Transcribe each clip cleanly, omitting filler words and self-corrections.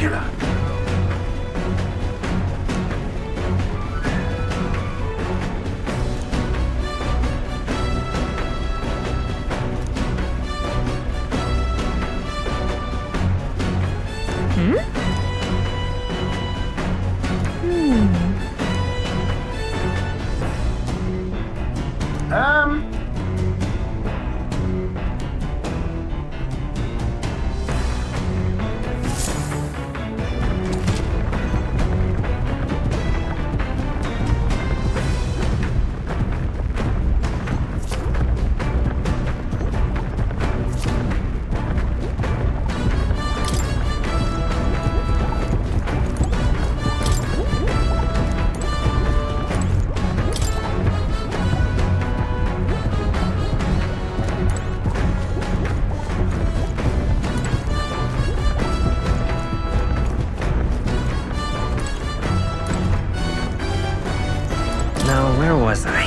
Martira. Now, where was I?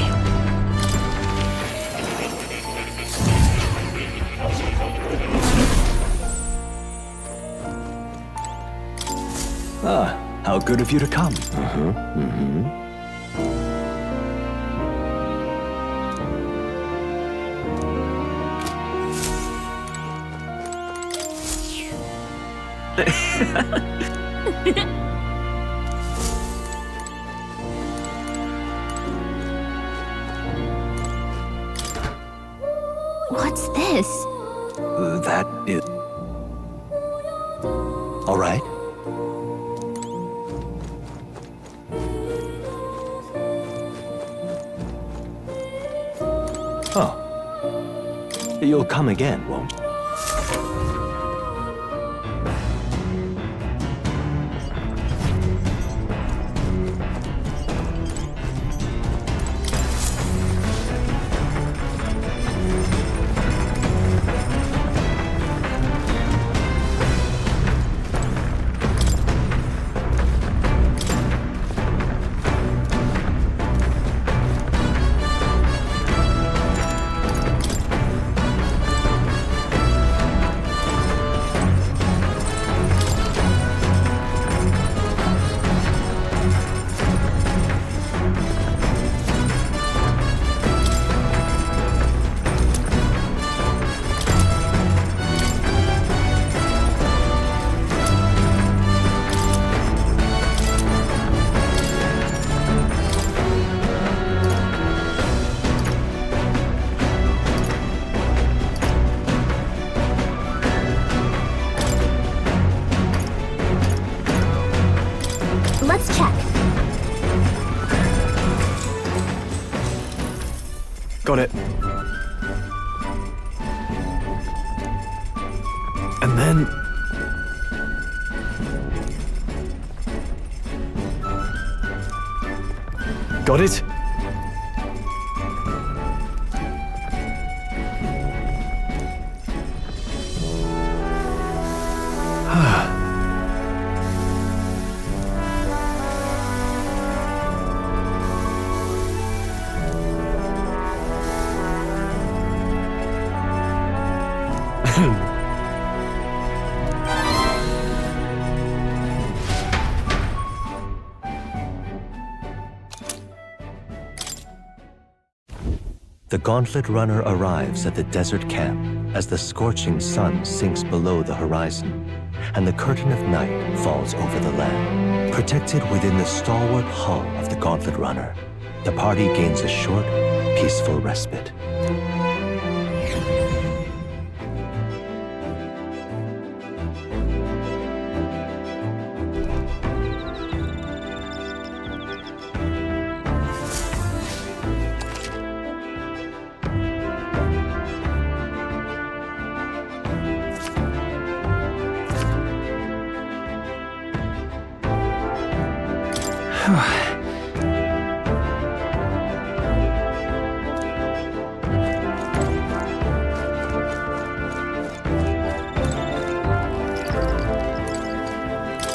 Ah, how good of you to come. What's this? That is... All right. Oh. You'll come again, won't you? Let's check. Got it. And then... Got it? The Gauntlet Runner arrives at the desert camp as the scorching sun sinks below the horizon and the curtain of night falls over the land. Protected within the stalwart hull of the Gauntlet Runner, the party gains a short, peaceful respite.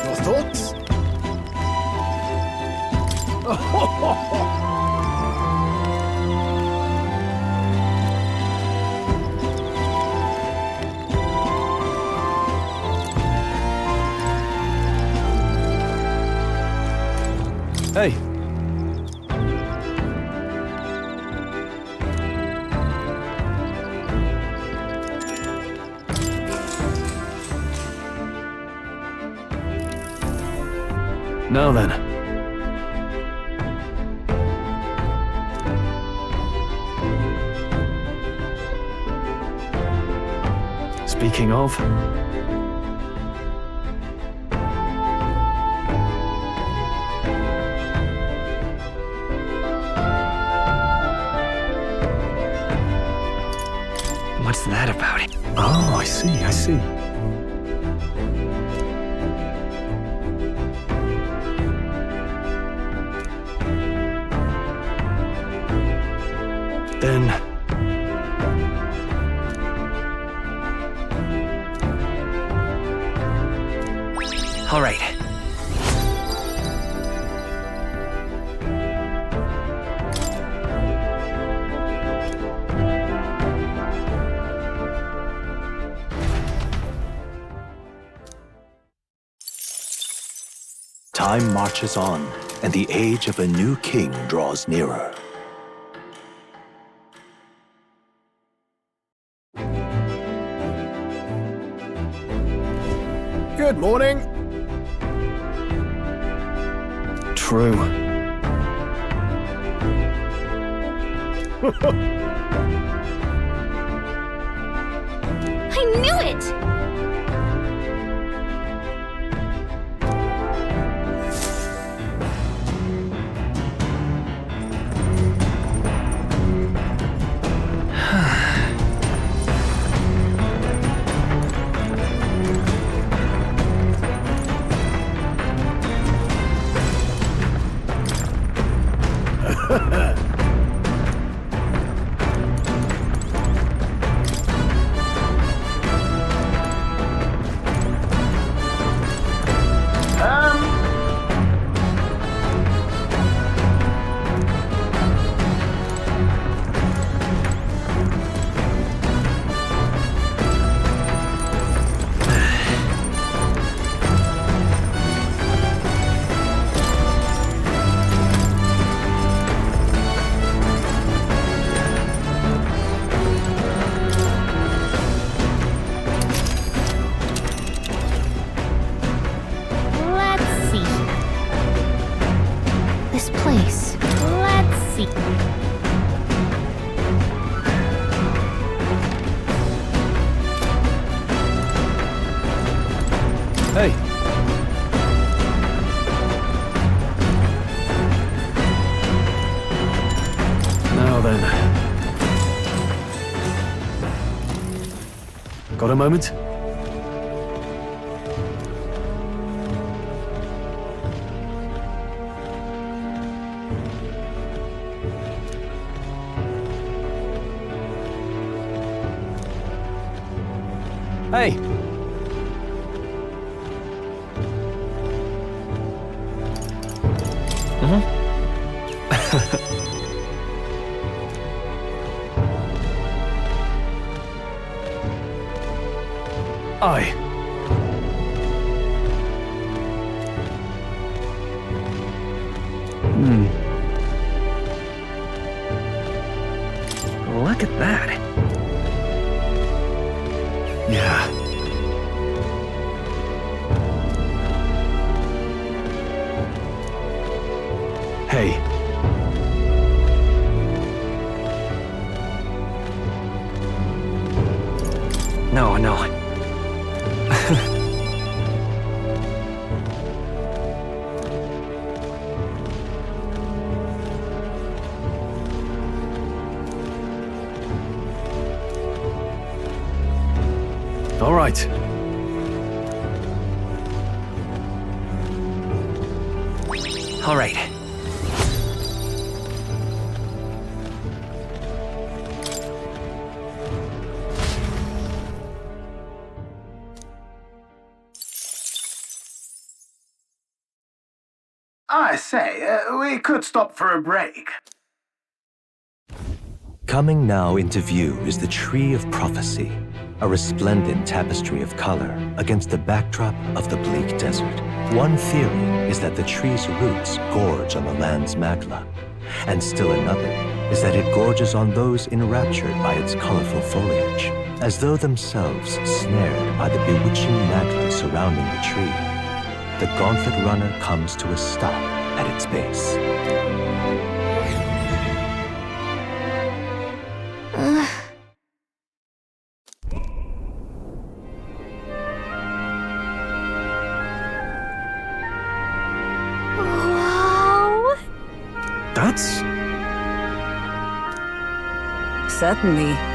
Your thoughts? Now then. Speaking of... What's that about? Oh, I see. Then... All right. Time marches on, and the age of a new king draws nearer. Good morning. True. I knew it! Hey! Now then. Got a moment? Hey! Aye. Look at that. Yeah. Hey. No, no. All right. All right. I say, we could stop for a break. Coming now into view is the Tree of Prophecy, a resplendent tapestry of color against the backdrop of the bleak desert. One theory is that the tree's roots gorge on the land's magla, and still another is that it gorges on those enraptured by its colorful foliage, as though themselves snared by the bewitching magla surrounding the tree. the gauntlet runner comes to a stop at its base. Wow! That's... Certainly.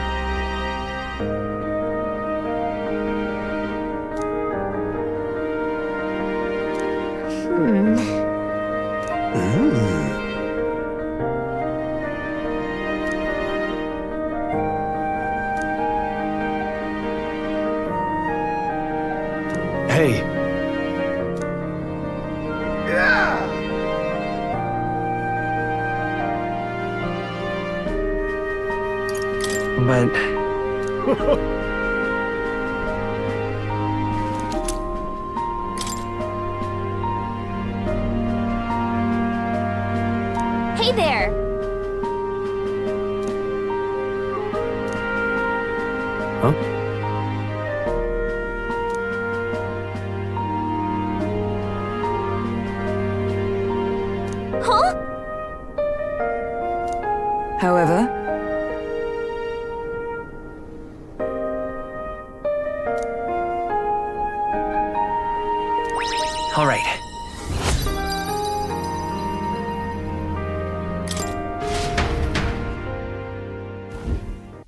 Hey, But Hey there! huh? Huh? However, all right.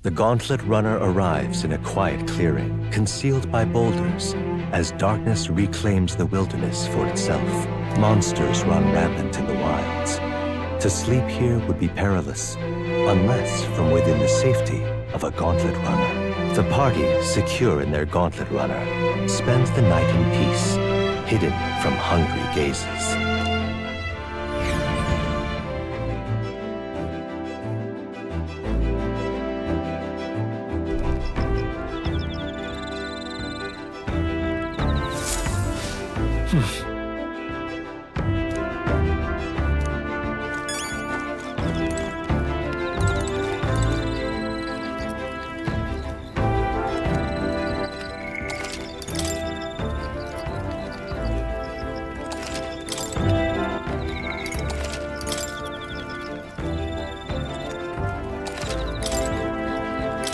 The gauntlet runner arrives in a quiet clearing, concealed by boulders, as darkness reclaims the wilderness for itself. Monsters run rampant in the wilds. To sleep here would be perilous, unless from within the safety of a gauntlet runner. The party, secure in their gauntlet runner, spends the night in peace, hidden from hungry gazes.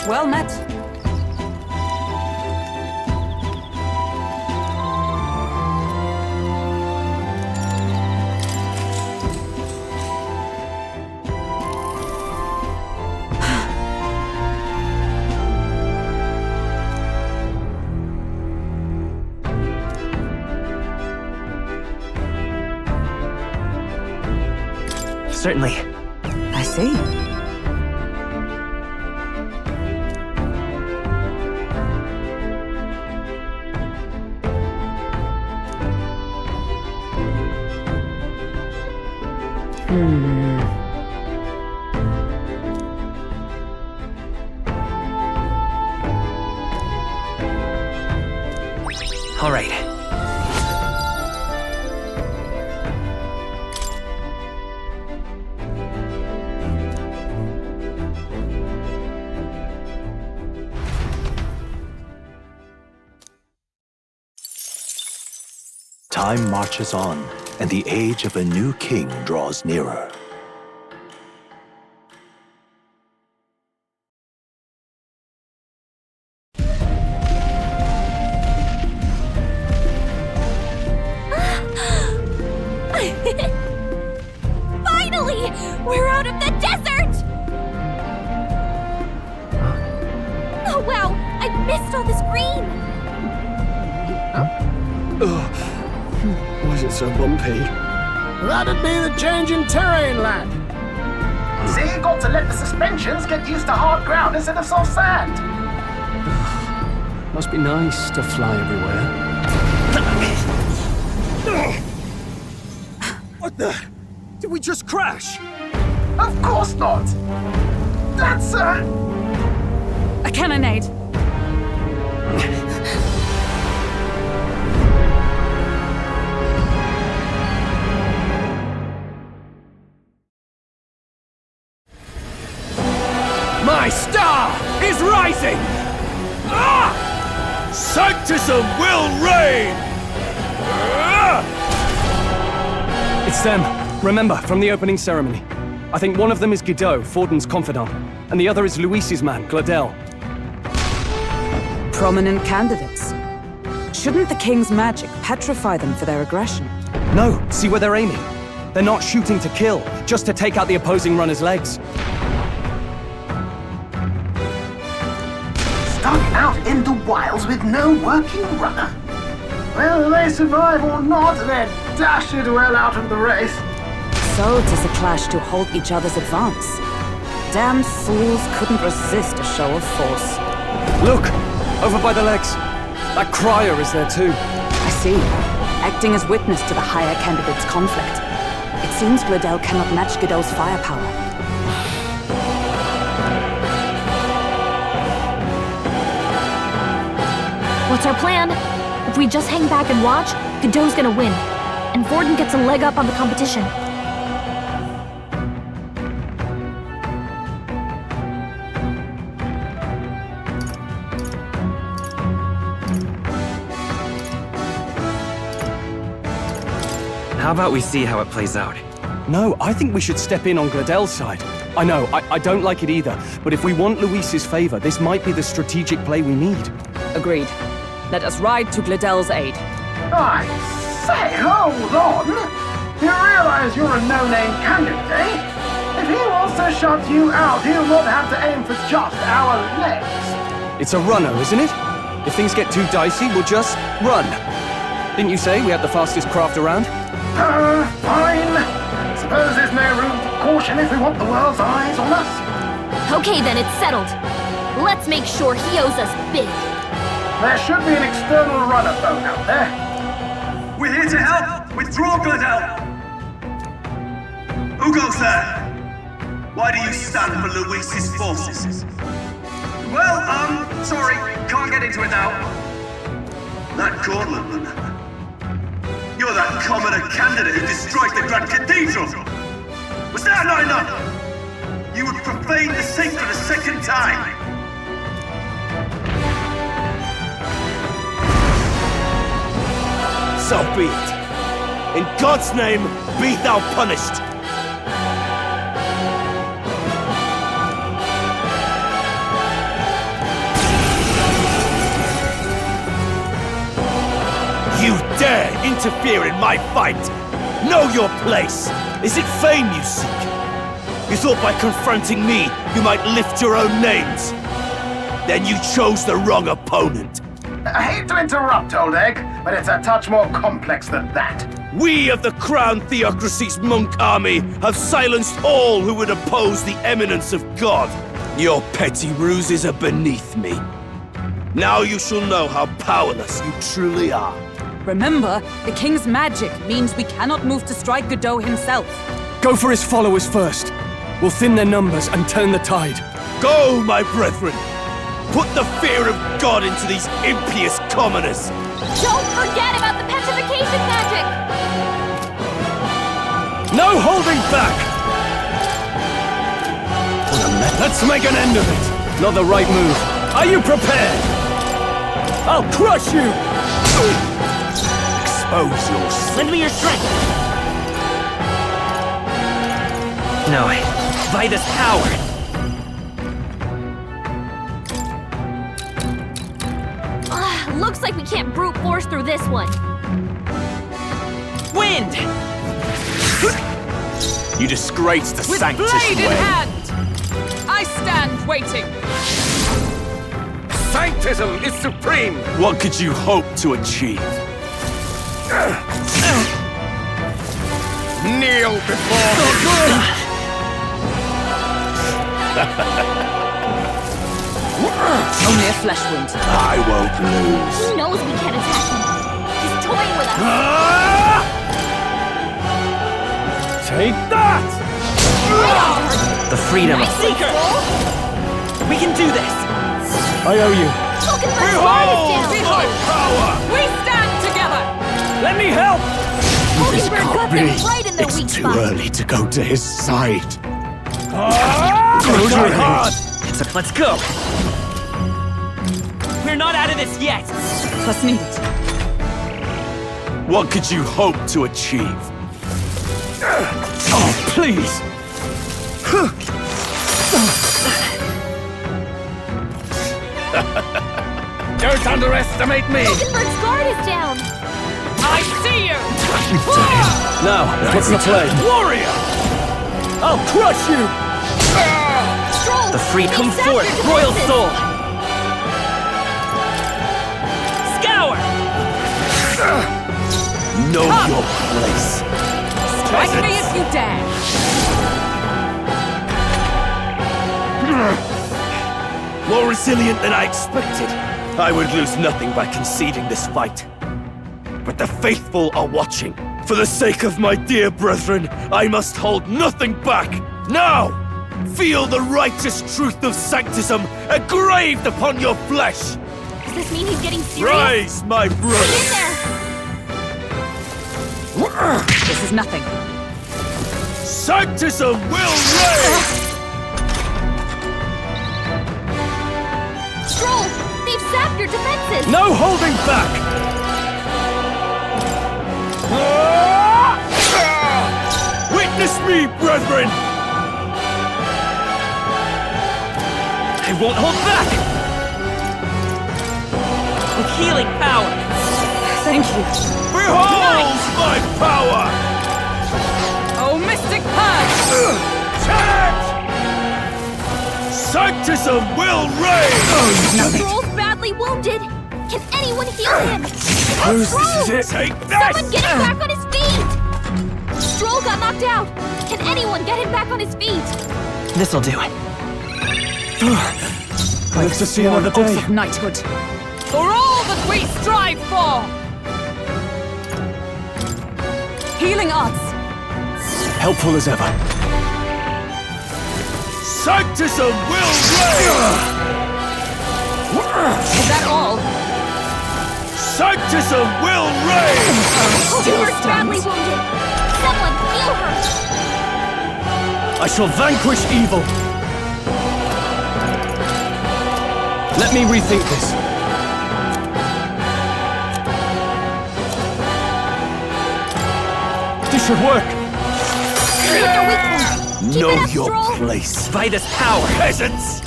well met. Certainly. I see. All right. Time marches on, and the age of a new king draws nearer. Finally! We're out of the desert! Oh wow! I missed all this green! Why is it so bumpy? That'd be the change in terrain, lad. See, you got to let the suspensions get used to hard ground instead of soft sand. Must be nice to fly everywhere. What the? Did we just crash? Of course not. That's A cannonade. My star is rising! Ah! Sanctism will reign! Ah! It's them. Remember, from the opening ceremony. I think one of them is Guido, Forden's confidant, and the other is Luis's man, Gladel. Prominent candidates. Shouldn't the king's magic petrify them for their aggression? No, see where they're aiming. They're not shooting to kill, just to take out the opposing runner's legs. Stuck out in the wilds with no working runner. Whether they survive or not, they're dashed well out of the race. So 'tis a clash to halt each other's advance. Damned fools couldn't resist a show of force. Look! Over by the legs. That crier is there too. I see. Acting as witness to the higher candidate's conflict. It seems Gladel cannot match Guido's firepower. What's our plan? If we just hang back and watch, Guido's gonna win. And Forden gets a leg up on the competition. How about we see how it plays out? No, I think we should step in on Gladel's side. I know, I don't like it either, but if we want Luis's favor, this might be the strategic play we need. Agreed. Let us ride to Gladel's aid. I say, hold on! You realize you're a no-name candidate, eh? If he wants to shut you out, he'll not have to aim for just our legs. It's a runner, isn't it? If things get too dicey, we'll just run. Didn't you say we had the fastest craft around? Fine. Suppose there's no room for caution if we want the world's eyes on us. Okay then, it's settled. Let's make sure he owes us big. There should be an external runner phone out there. We're here to help! Withdraw, Gladel! Who goes there? Why do you stand for Luis's forces? Well, sorry, can't get into it now. That gauntlet, you're that commoner candidate who destroyed the Grand Cathedral! Was that not enough? You would profane the sacred a second time! So be it. In God's name, be thou punished. You dare interfere in my fight! Know your place! Is it fame you seek? You thought by confronting me, you might lift your own names? Then you chose the wrong opponent. I hate to interrupt, Old Egg, but it's a touch more complex than that. We of the Crown Theocracy's monk army have silenced all who would oppose the eminence of God. Your petty ruses are beneath me. Now you shall know how powerless you truly are. Remember, the king's magic means we cannot move to strike Guido himself. Go for his followers first. We'll thin their numbers and turn the tide. Go, my brethren! Put the fear of God into these impious commoners! Don't forget about the petrification magic! No holding back! Let's make an end of it! Not the right move. Are you prepared? I'll crush you! Expose your Lend me your strength! No, by this power! Looks like we can't brute force through this one. Wind! You disgrace the With Sanctus blade in way. hand! I stand waiting. Sanctism is supreme! What could you hope to achieve? Kneel before Only a flesh wound. I won't lose. He knows we can't attack him. He's toying with us. Take that! The freedom. Seeker! We can do this! I owe you. Hulkenberg's guard is down! Behold! Power! We stand together! Let me help! Hulkenberg got them right in their weak It's too spot. early to go to his side. Close your hard! So let's go! We're not out of this yet! Plus needed. What could you hope to achieve? Oh, please! Don't underestimate me! Hulkenberg's guard is down! I see you! Now, what's the play? Warrior! I'll crush you! Stroll! The free come sap forth, your royal defenses. soul! Scour! Know your place. Strike me if you dare! More resilient than I expected. I would lose nothing by conceding this fight. But the faithful are watching. For the sake of my dear brethren, I must hold nothing back. Now! Feel the righteous truth of sanctism engraved upon your flesh. Does this mean he's getting serious? Rise, my Get in brothers! there! This is nothing. Sanctism will reign! Stroll! They've sapped your defenses! No holding back! Witness me, brethren! I won't hold back! With healing power! Thank you. Behold my power! Oh, Mystic Purge! Charge! Sanctism will reign! Stroll's badly wounded! Can anyone heal him? Suppose this is it. Take Someone this! get him back on his feet! Stroll got knocked out! Can anyone get him back on his feet? This'll do it. Live to see another Oath day. of knighthood. For all that we strive for! Healing arts. Helpful as ever. Sanctism will reign! Is that all? Sanctism will reign! Hulkenberg's badly wounded! Someone heal her! I shall vanquish evil. Let me rethink this. This should work. Keep your weak point. Keep Know it up, your Stroll! place. By this power, Peasants!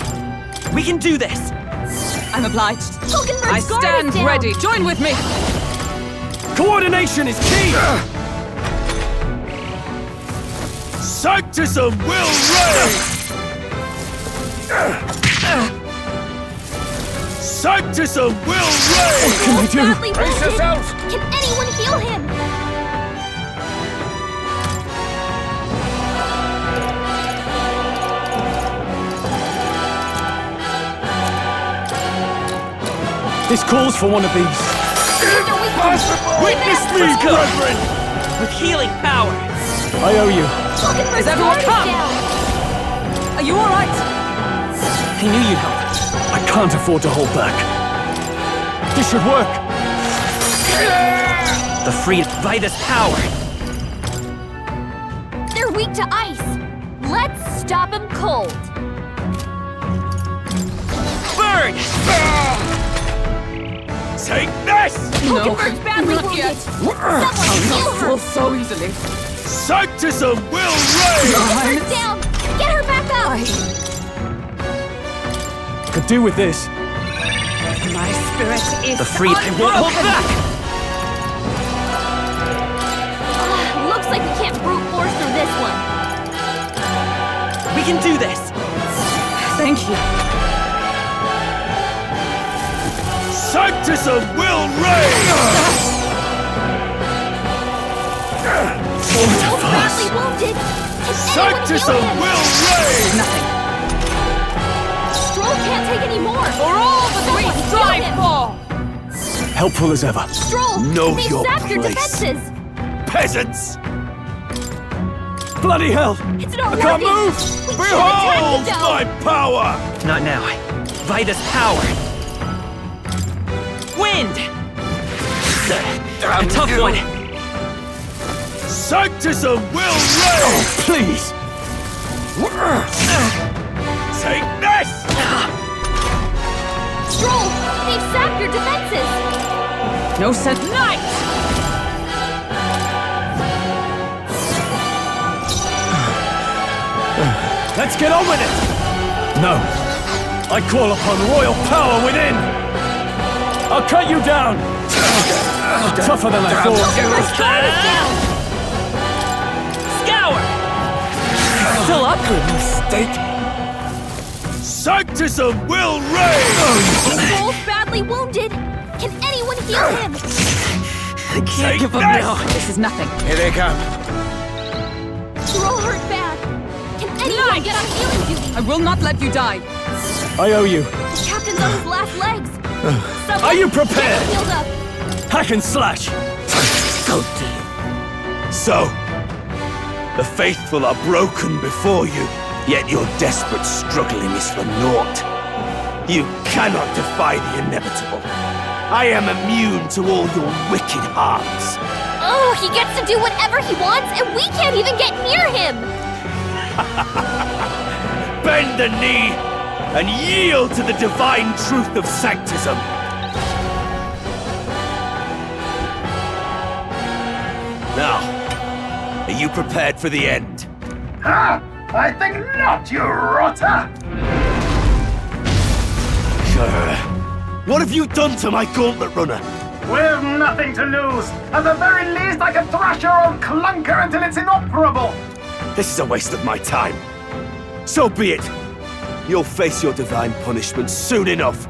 we can do this! I'm obliged. Hulkenberg's I guard stand is down. ready. Join with me. Coordination is key. Sanctism will reign! Sanctism will reign! Can we Stroll's do? badly wounded! Can anyone heal him? This calls for one of these. Keep your weak point. Witness me, Let's go. brethren! With healing power! I owe you. Hulkenberg's Is everyone guard calm? is down. Are you all right? I knew you'd help. I can't afford to hold back. This should work. The free by this power! They're weak to ice. Let's stop them cold. Burn! Take this! Hulkenberg's badly not wounded. yet. Someone heal her. Fall so easily. Sanctism will reign! Hulkenberg's down. Get her back up. Could do with this. My spirit is The free I won't hold unbroken. back! Looks like we can't brute force through this one. We can do this! Thank you. Sanctism will reign! Stroll's badly wounded. Can anyone heal Sanctism him? will reign! Nothing. Stroll can't take any more. For all that we Someone strive heal him. for! Helpful as ever. Stroll, Know they've your sapped your place. defenses. Peasants! Bloody hell! It's not I can't working. move! We Behold can't attack the my dome. power! Not now. By this power! Wind! A tough one! Sanctism will reign! Please! Take this! Stroll, they've sapped your defenses. No sense. Knight! Let's get on with it! No. I call upon royal power within! I'll cut you down! Tougher than I thought. Let's guard us down! Scour! Still up? Mistake. Sanctism will reign! Wolf badly wounded. Can anyone heal him? I can't give up now. This is nothing. Here they come. You're all hurt bad. Can anyone get on healing duty? I will not let you die. I owe you. The captain's on his last legs. Someone Are you get prepared? him healed up. Hack and slash! So, the faithful are broken before you, yet your desperate struggling is for naught. You cannot defy the inevitable. I am immune to all your wicked harms. Oh, he gets to do whatever he wants, and we can't even get near him! Bend the knee and yield to the divine truth of sanctism. Now, are you prepared for the end? Ha! I think not, you rotter! What have you done to my gauntlet runner? We've nothing to lose. At the very least, I can thrash your old clunker until it's inoperable. This is a waste of my time. So be it. You'll face your divine punishment soon enough.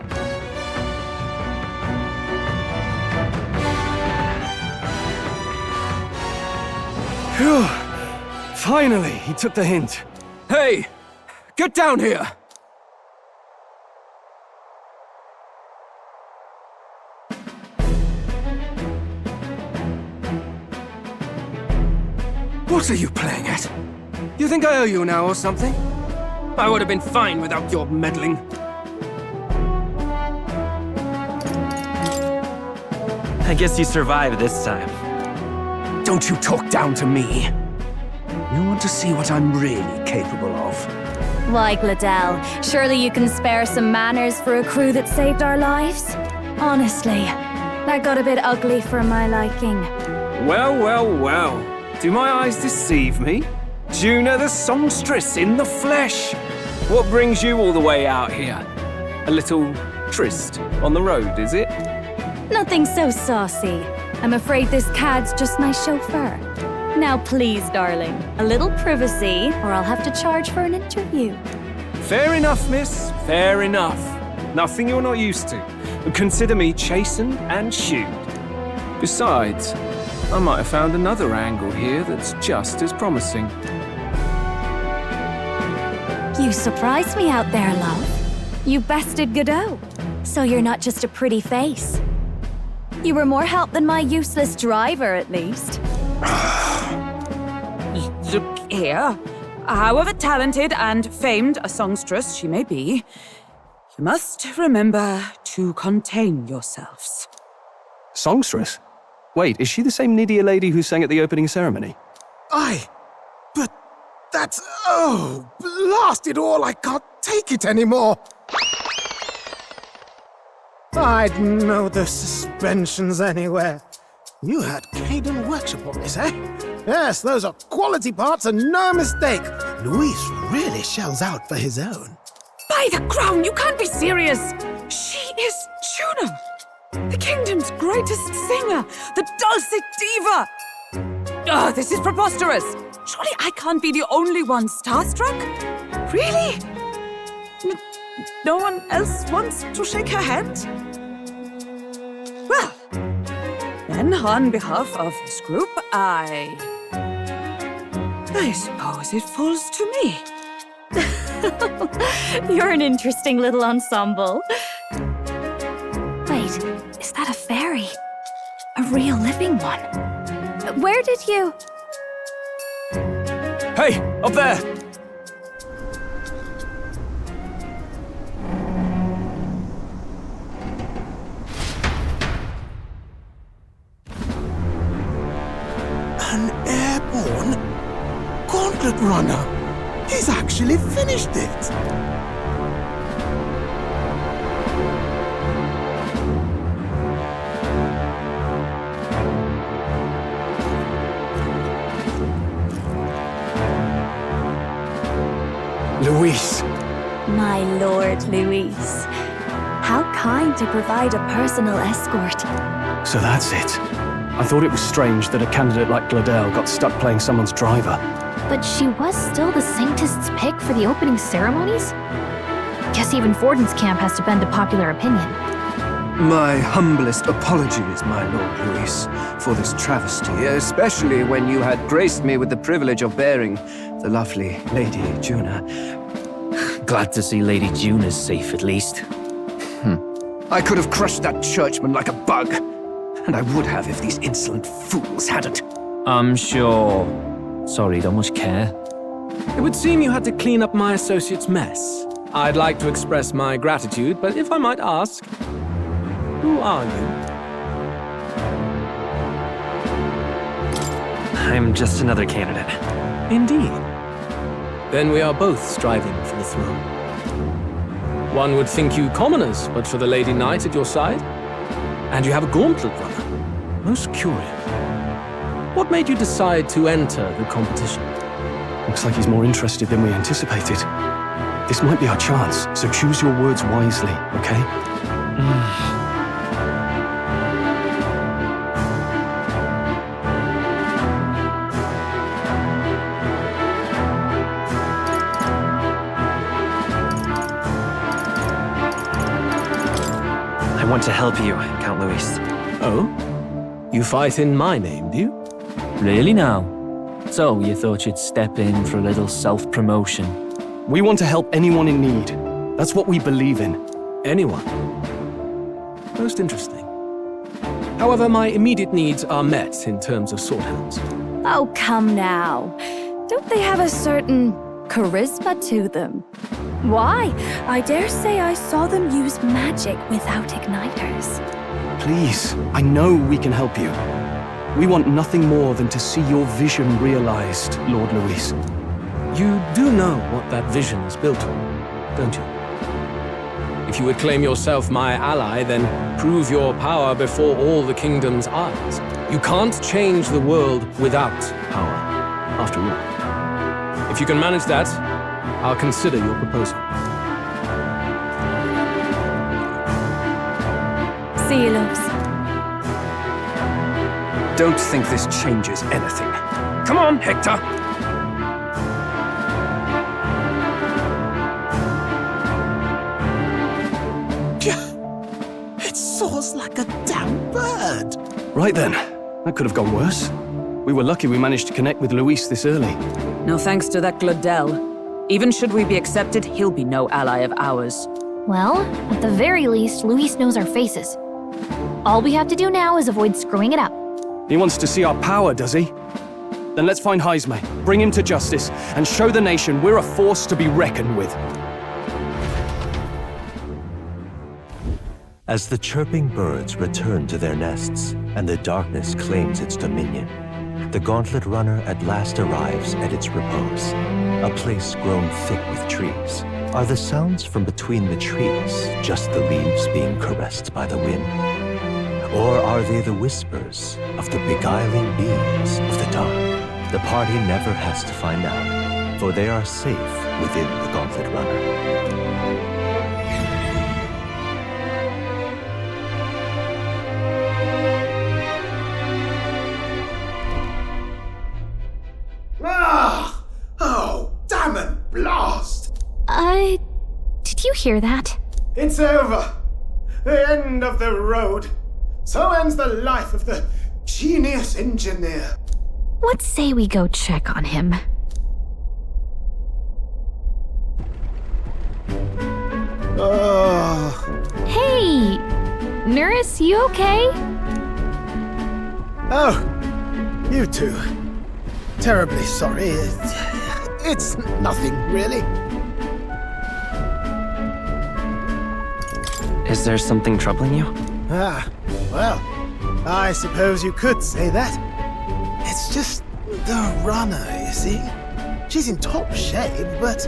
Phew. Finally, he took the hint. Hey! Get down here! What are you playing at? You think I owe you now or something? I would have been fine without your meddling. I guess you survived this time. Don't you talk down to me. You want to see what I'm really capable of? Why, Gladell, surely you can spare some manners for a crew that saved our lives? Honestly, that got a bit ugly for my liking. Well, well, well. Do my eyes deceive me? Juno the songstress in the flesh. What brings you all the way out here? A little tryst on the road, is it? Nothing so saucy. I'm afraid this cad's just my chauffeur. Now please, darling, a little privacy, or I'll have to charge for an interview. Fair enough, miss. Fair enough. Nothing you're not used to. Consider me chastened and shooed. Besides, I might have found another angle here that's just as promising. You surprised me out there, love. You bested Godot. So you're not just a pretty face. You were more help than my useless driver, at least. Look here. However talented and famed a songstress she may be, you must remember to contain yourselves. Songstress? Wait, is she the same Nydia lady who sang at the opening ceremony? Aye, but that's... oh, blast it all, I can't take it anymore. I'd know the suspensions anywhere. You had Caden workshop on this, eh? Yes, those are quality parts and no mistake. Luis really shells out for his own. By the crown, you can't be serious! She is Juno, the kingdom's greatest singer, the dulcet diva! Oh, this is preposterous! Surely I can't be the only one starstruck? Really? No one else wants to shake her hand? Well, then on behalf of this group, I suppose it falls to me. You're an interesting little ensemble. Wait, is that a fairy? A real living one? Where did you... Hey, up there! An airborne gauntlet runner. He's actually finished it. Luis. My Lord Luis. How kind to provide a personal escort. So that's it. I thought it was strange that a candidate like Gladel got stuck playing someone's driver. But she was still the Saintist's pick for the opening ceremonies? Guess even Forden's camp has to bend to popular opinion. My humblest apologies, my Lord Luis, for this travesty, especially when you had graced me with the privilege of bearing the lovely Lady Juna. Glad to see Lady June is safe, at least. I could have crushed that churchman like a bug, and I would have if these insolent fools hadn't. I'm sure. Sorry, don't much care. It would seem you had to clean up my associate's mess. I'd like to express my gratitude, but if I might ask, who are you? I'm just another candidate. Indeed. Then we are both striving for the throne. One would think you commoners, but for the Lady Knight at your side. And you have a gauntlet runner. Most curious. What made you decide to enter the competition? Looks like he's more interested than we anticipated. This might be our chance, so choose your words wisely, okay? I want to help you, Count Luis. Oh? You fight in my name, do you? Really now? So, you thought you'd step in for a little self-promotion? We want to help anyone in need. That's what we believe in. Anyone? Most interesting. However, my immediate needs are met in terms of swordhands. Oh, come now. Don't they have a certain charisma to them? Why? I dare say I saw them use magic without igniters. Please, I know we can help you. We want nothing more than to see your vision realized, Lord Luis. You do know what that vision is built on, don't you? If you would claim yourself my ally, then prove your power before all the kingdom's eyes. You can't change the world without power, after all. If you can manage that, I'll consider your proposal. See you, loves. Don't think this changes anything. Come on, Hector! It soars like a damn bird. Right then, that could have gone worse. We were lucky we managed to connect with Luis this early. No thanks to that Gladel. Even should we be accepted, he'll be no ally of ours. Well, at the very least, Luis knows our faces. All we have to do now is avoid screwing it up. He wants to see our power, does he? Then let's find Heisme, bring him to justice, and show the nation we're a force to be reckoned with. As the chirping birds return to their nests and the darkness claims its dominion, the gauntlet runner at last arrives at its repose, a place grown thick with trees. Are the sounds from between the trees just the leaves being caressed by the wind? Or are they the whispers of the beguiling beings of the dark? The party never has to find out, for they are safe within the gauntlet runner. Ah! Oh, damn and blast! Did you hear that? It's over. The end of the road. So ends the life of the genius engineer. Let's say we go check on him. Hey! Nurse, you okay? Oh, you two. Terribly sorry. It's nothing, really. Is there something troubling you? Ah, well, I suppose you could say that. It's just the runner, you see. She's in top shape, but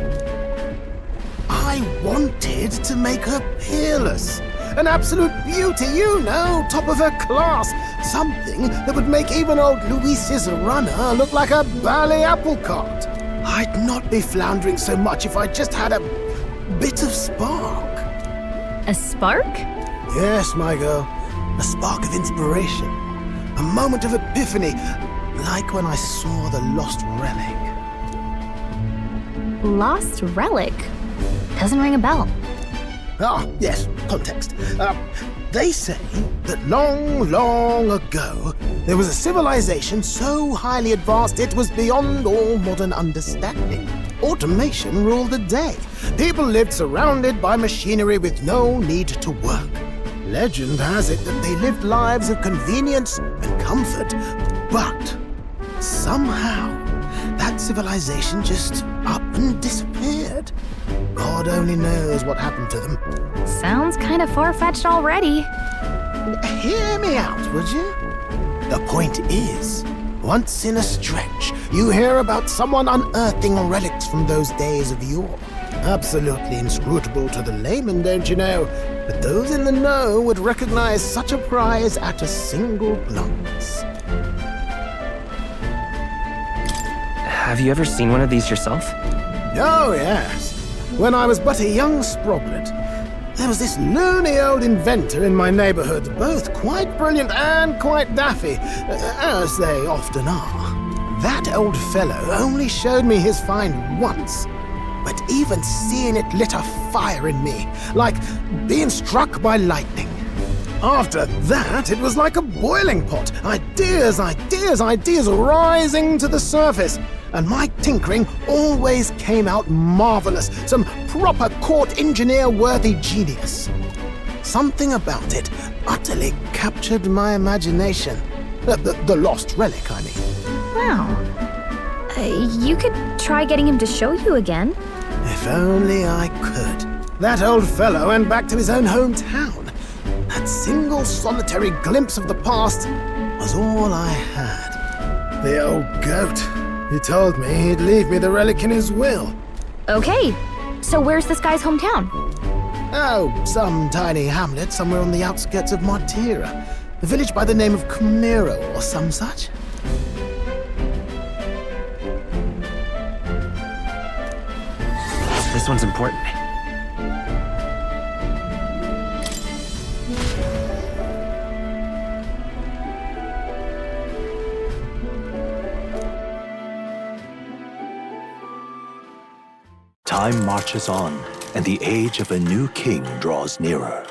I wanted to make her peerless. An absolute beauty, you know, top of her class. Something that would make even old Luis's runner look like a bally apple cart. I'd not be floundering so much if I just had a bit of spark. A spark? Yes, my girl. A spark of inspiration. A moment of epiphany, like when I saw the lost relic. Lost relic? Doesn't ring a bell. Ah, yes, context. They say that long, long ago, there was a civilization so highly advanced it was beyond all modern understanding. Automation ruled the day. People lived surrounded by machinery with no need to work. Legend has it that they lived lives of convenience and comfort, but somehow that civilization just up and disappeared. God only knows what happened to them. Sounds kind of far-fetched already. Hear me out, would you? The point is, once in a stretch, you hear about someone unearthing relics from those days of yore. Absolutely inscrutable to the layman, don't you know? But those in the know would recognize such a prize at a single glance. Have you ever seen one of these yourself? Oh, yes. When I was but a young sproglet, there was this loony old inventor in my neighborhood, both quite brilliant and quite daffy, as they often are. That old fellow only showed me his find once, but even seeing it lit a fire in me, like being struck by lightning. After that, it was like a boiling pot. Ideas rising to the surface. And my tinkering always came out marvelous, some proper court engineer-worthy genius. Something about it utterly captured my imagination. The lost relic, I mean. Wow. You could try getting him to show you again. If only I could. That old fellow went back to his own hometown. That single solitary glimpse of the past was all I had. The old goat. He told me he'd leave me the relic in his will. Okay, so where's this guy's hometown? Oh, some tiny hamlet somewhere on the outskirts of Martira. A village by the name of Camiro or some such. This one's important. Time marches on, and the age of a new king draws nearer.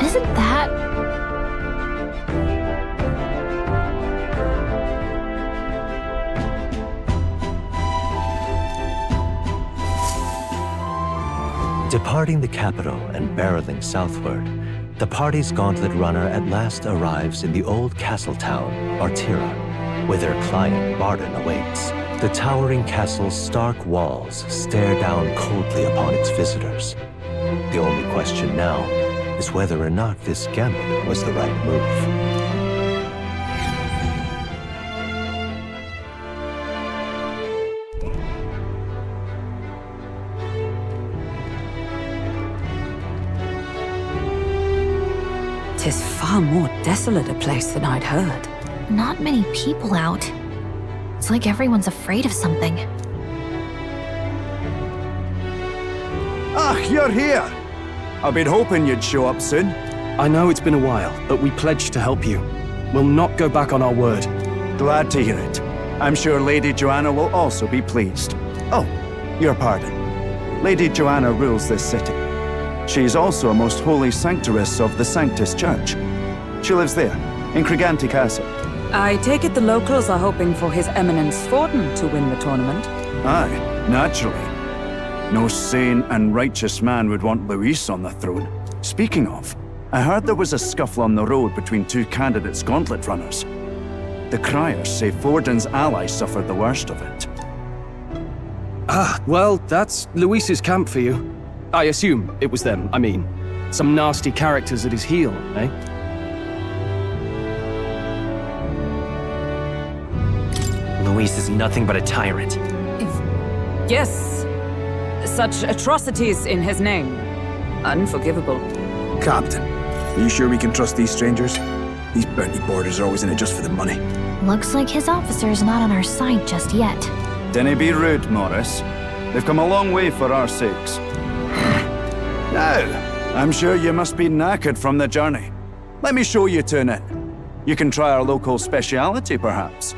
Isn't that... Departing the capital and barreling southward, the party's gauntlet runner at last arrives in the old castle town, Martira, where their client, Barden, awaits. The towering castle's stark walls stare down coldly upon its visitors. The only question now is whether or not this gambit was the right move. Tis far more desolate a place than I'd heard. Not many people out. It's like everyone's afraid of something. Ah, you're here! I've been hoping you'd show up soon. I know it's been a while, but we pledged to help you. We'll not go back on our word. Glad to hear it. I'm sure Lady Joanna will also be pleased. Oh, your pardon. Lady Joanna rules this city. She is also a most holy sanctoress of the Sanctus Church. She lives there, in Criganti Castle. I take it the locals are hoping for His Eminence Forden to win the tournament. Aye, naturally. No sane and righteous man would want Luis on the throne. Speaking of, I heard there was a scuffle on the road between two candidates gauntlet runners. The criers say Forden's allies suffered the worst of it. Ah, well, that's Luis's camp for you. I assume it was them, I mean. Some nasty characters at his heel, eh? Luis is nothing but a tyrant. Yes. Such atrocities in his name. Unforgivable. Captain, are you sure we can trust these strangers? These bounty boarders are always in it just for the money. Looks like his officer's not on our side just yet. Dinna be rude, Morris. They've come a long way for our sakes. Now, I'm sure you must be knackered from the journey. Let me show you to an inn. You can try our local speciality, perhaps.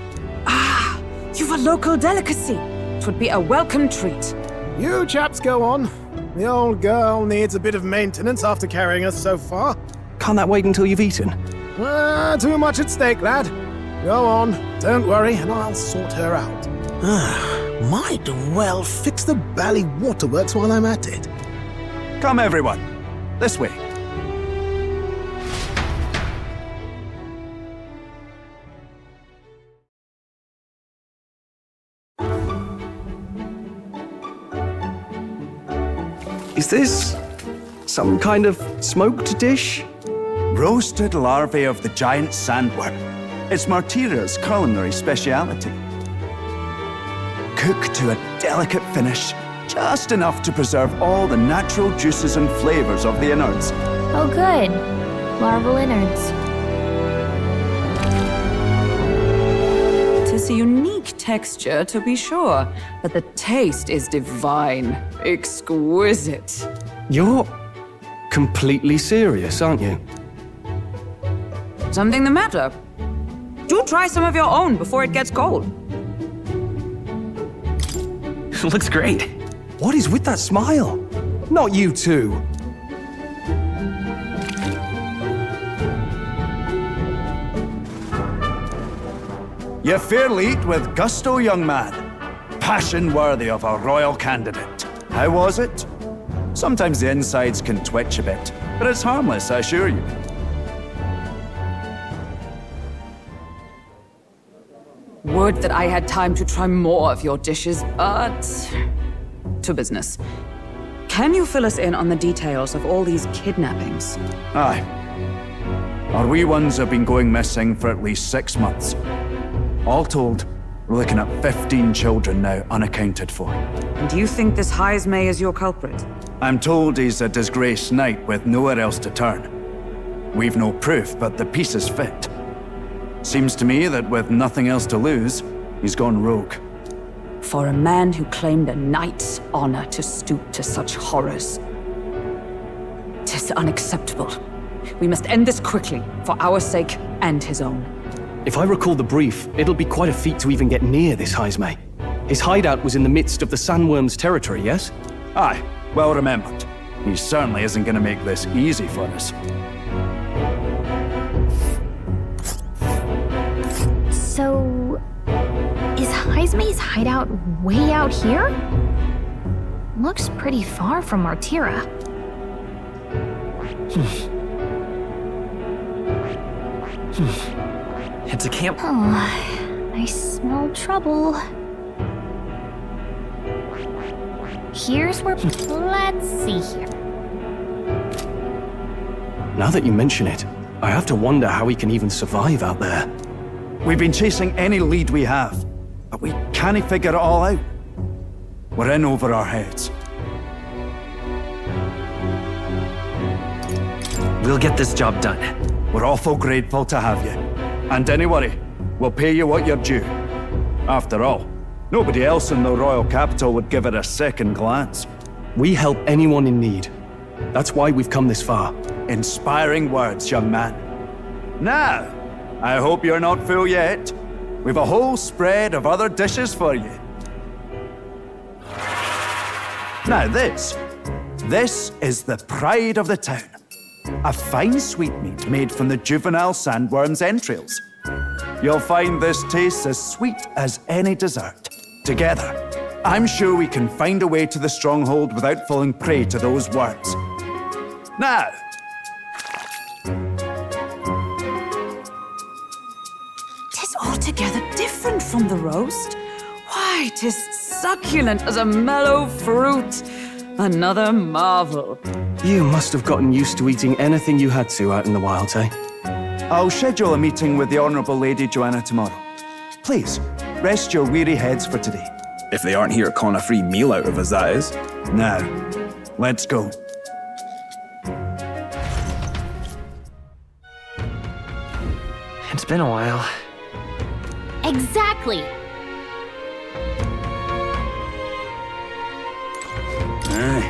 Ah, you've a local delicacy. It would be a welcome treat. You chaps go on. The old girl needs a bit of maintenance after carrying us so far. Can't that wait until you've eaten? Too much at stake, lad. Go on, don't worry, and I'll sort her out. Might well fix the bally waterworks while I'm at it. Come, everyone. This way. Is this some kind of smoked dish? Roasted larvae of the giant sandworm. It's Martira's culinary speciality. Cooked to a delicate finish, just enough to preserve all the natural juices and flavors of the innards. Oh good. Larval innards. It is a unique texture, to be sure, but the taste is divine. Exquisite. You're completely serious, aren't you? Something the matter? Do try some of your own before it gets cold. Looks great. What is with that smile? Not you two. You fairly eat with gusto, young man. Passion worthy of a royal candidate. How was it? Sometimes the insides can twitch a bit, but it's harmless, I assure you. Would that I had time to try more of your dishes, but... to business. Can you fill us in on the details of all these kidnappings? Aye. Our wee ones have been going missing for at least 6 months. All told, we're looking at 15 children now unaccounted for. And do you think this Heismay is your culprit? I'm told he's a disgraced knight with nowhere else to turn. We've no proof, but the pieces fit. Seems to me that with nothing else to lose, he's gone rogue. For a man who claimed a knight's honor to stoop to such horrors. 'Tis unacceptable. We must end this quickly, for our sake and his own. If I recall the brief, it'll be quite a feat to even get near this Heismay. His hideout was in the midst of the sandworm's territory, yes? Aye, well remembered. He certainly isn't going to make this easy for us. So, is Heismay's hideout way out here? Looks pretty far from Martira. It's a camp. Oh, I smell trouble. Here's where... Let's see here. Now that you mention it, I have to wonder how he can even survive out there. We've been chasing any lead we have, but we can't figure it all out. We're in over our heads. We'll get this job done. We're awful grateful to have you. And don't worry, we'll pay you what you're due. After all, nobody else in the royal capital would give it a second glance. We help anyone in need. That's why we've come this far. Inspiring words, young man. Now, I hope you're not full yet. We've a whole spread of other dishes for you. Now this is the pride of the town. A fine sweetmeat made from the juvenile sandworm's entrails. You'll find this tastes as sweet as any dessert. Together, I'm sure we can find a way to the stronghold without falling prey to those worms. Now, Tis all altogether different from the roast. Why, 'tis succulent as a mellow fruit. Another marvel. You must have gotten used to eating anything you had to out in the wilds, eh? I'll schedule a meeting with the Honourable Lady Joanna tomorrow. Please, rest your weary heads for today. If they aren't here con a free meal out of us, that is. Now, let's go. It's been a while. Exactly. Aye.